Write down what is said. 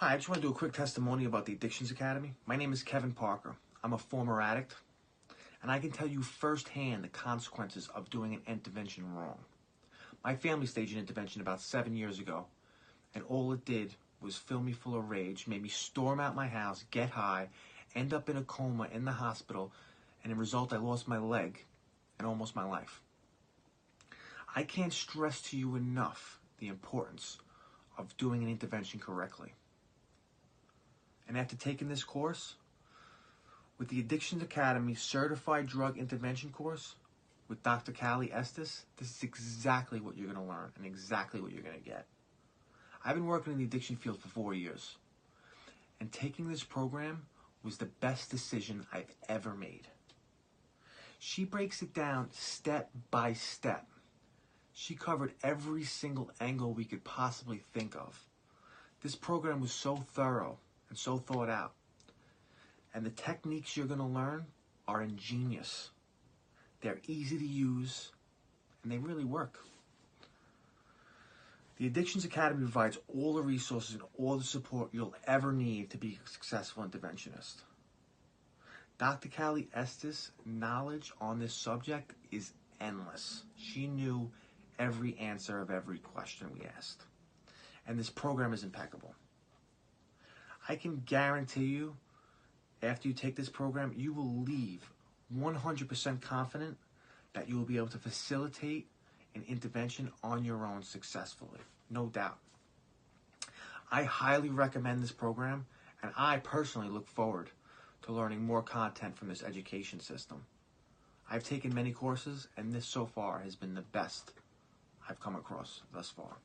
Hi, I just want to do a quick testimony about the Addictions Academy. My name is Kevin Parker. I'm a former addict, and I can tell you firsthand the consequences of doing an intervention wrong. My family staged an intervention about 7 years ago, and all it did was fill me full of rage, made me storm out my house, get high, end up in a coma in the hospital, and in result I lost my leg and almost my life. I can't stress to you enough the importance of doing an intervention correctly. And after taking this course, with the Addictions Academy Certified Drug Intervention course with Dr. Cali Estes, this is exactly what you're going to learn and exactly what you're going to get. I've been working in the addiction field for 4 years, and taking this program was the best decision I've ever made. She breaks it down step by step. She covered every single angle we could possibly think of. This program was so thorough and so thought out. And the techniques you're going to learn are ingenious. They're easy to use, and they really work. The Addictions Academy provides all the resources and all the support you'll ever need to be a successful interventionist. Dr. Cali Estes' knowledge on this subject is endless. She knew every answer of every question we asked. And this program is impeccable. I can guarantee you, after you take this program, you will leave 100% confident that you will be able to facilitate an intervention on your own successfully. No doubt. I highly recommend this program, and I personally look forward to learning more content from this education system. I've taken many courses, and this so far has been the best I've come across thus far.